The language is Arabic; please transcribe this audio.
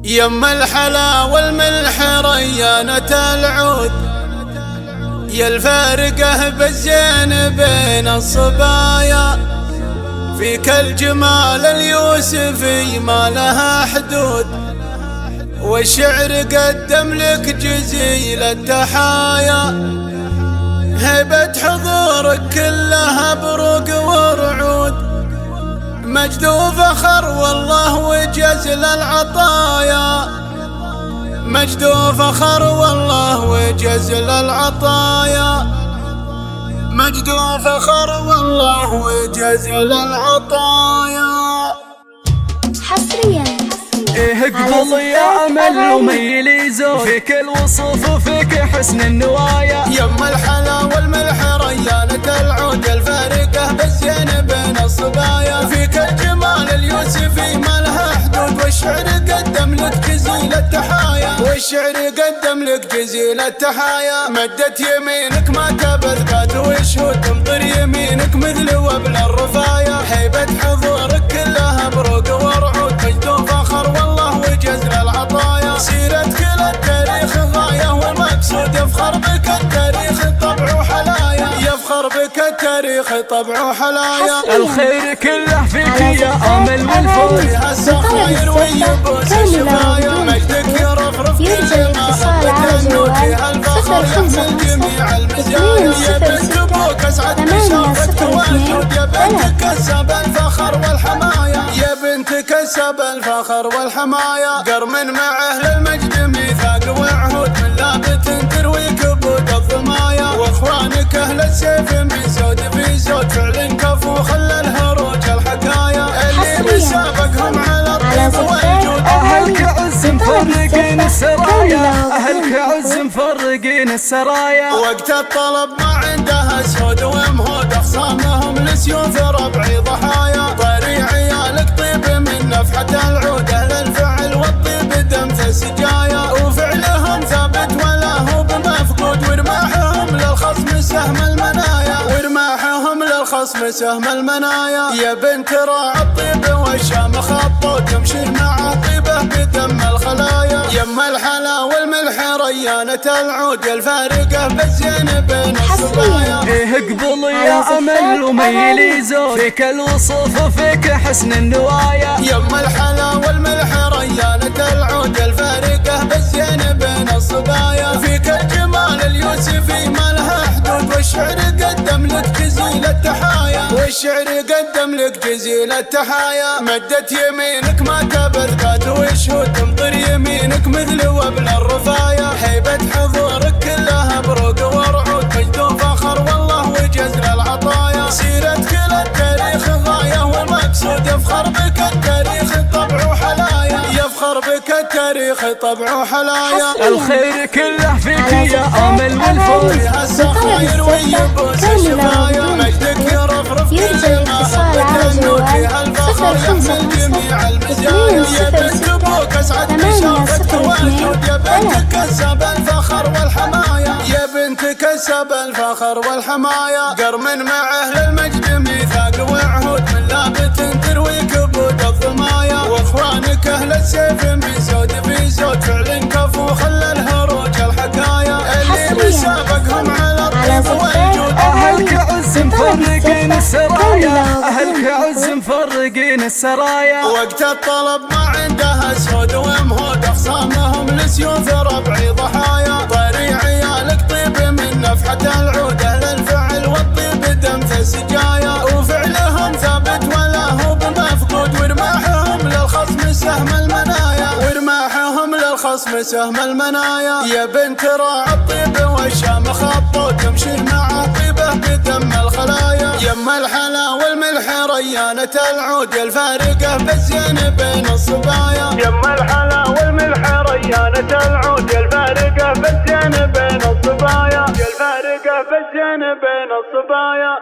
يم الحلا والملح ريانة العود، يا الفارقة بالزين بين الصبايا، فيك الجمال اليوسفي ما لها حدود، والشعر قدم لك جزيل التحايا، هيبة حضورك كلها بروق ورعود، مجد وفخر والله وجزل العطايا، مجد وفخر والله وجزل العطايا، مجد وفخر والله وجزل العطايا. حصريا اقبل يا امل وميلي زود، فيك الوصوف وفيك حسن النوايا، يم الحلا والملح ريانة العود، الفارقة بالزين بين الصبايا، فيك الجمال اليوسفي ما لها حدود، والشعر قدم لك جزيل التحايا، والشعر قدم لك جزيل التحايا، مدت يمينك ما تبثبات وشهود، تمطر يمينك مثل وبل الرفايا، هيبة حضورك كلها بروق ورعود، مجد وفخر والله وجزل العطايا، سيرة كل التاريخ غاية والمقصود، يفخر بك التاريخ طبع وحلايا، يفخر بك التاريخ طبع وحلايا، الخير كله فيك يا امل والفوز، فيها السخاير ويبوس الشفايا، مجدك يرفرف كل ما هبت النور، فيها الفخر يحمل جميع المزايا، يا بنت ابوك اسعد بشافك والجود، يا بنت كسب الفخر والحمايا، يا بنت كسب الفخر والحمايا، قرم مع اهل المجد ميثاق وعهود، من لابت تروي كبود الضمايا، واخوانك اهل السيف من زود في زود، فعل كفو خلى الهروج الحكايا، اللي بسابقهم على الطيب والجود، اهلك عز مفرقين السرايا، اهلك عز مفرقين السرايا، وقت الطلب ما عندها سود ومهود، اخصامهم لسيوف ربعي ضحايا، طري عيالك طيب من نفحة العود، اهل الفعل والطيب دم في السجايا، وفعلهم ثابت ولا هو بمفقود، ورماحهم للخصم سهم المنايا، ورماحهم للخصم سهم المنايا، يا بنت راعي الطيب والشام خطوط، تمشي مع طيبه بدم الخلايا، يم الحلا والملح ريانة العود، يا الفارقة بالزين بين الصبايا، اقبل يا امل وميلي زود، فيك الوصوف وفيك حسن النوايا، يم الحلا والملح ريانة العود، يا الفارقة بالزين بين الصبايا، فيك الجمال اليوسفي ما لها حدود، والشعر قدم لك جزيل التحايا، والشعر قدم لك جزيل التحايا، مدت يمينك ما تبثبات وشهود، تمطر يمينك مثل وبل الرفايا، هيبة حضورك كلها بروق ورعود، مجد وفخر والله وجزل العطايا، سيرة كل التاريخ غاية والمقصود، يفخر بك التاريخ طبع وحلايا، يفخر بك التاريخ طبع وحلايا، الخير كله فيك يا امل والفوز، فيها السخاير ويبوس الشفايا، مجدك يرفرف كل ما هبت النور، فيها الفخر يحمل جميع المزايا، يا بنت ابوك اسعد بشافك والجود، يا بنت كسب الفخر والحمايا، يا بنت كسب الفخر والحمايا، قرم مع اهل المجد ميثاق وعهود، من لابت تروي كبود الضمايا، واخوانك اهل السيف من زود في زود، فعل كفو خلى الهروج الحكايا، اللي بسابقهم على الطيب والجود، اهلك عز مفرقين السرايا، اهلك عز مفرقين السرايا، وقت الطلب ما عندها سود ومهود، اخصامهم لسيوف ربعي ضحايا، طري عيالك طيب من نفحة العود، اهل الفعل والطيب دم في السجايا، وفعلهم ثابت ولا هو بمفقود، ورماحهم للخصم سهم المنايا، ورماحهم للخصم سهم المنايا، يا بنت راعي الطيب والشام خطوط، تمشي مع طيبه بدم الخلايا، يم الحلا والملح ريانة العود، يا الفارقة بالزين بين الصبايا، يم الحلا والملح ريانة العود، يا الفارقة بالزين بين الصبايا، يا الفارقة بالزين بين الصبايا.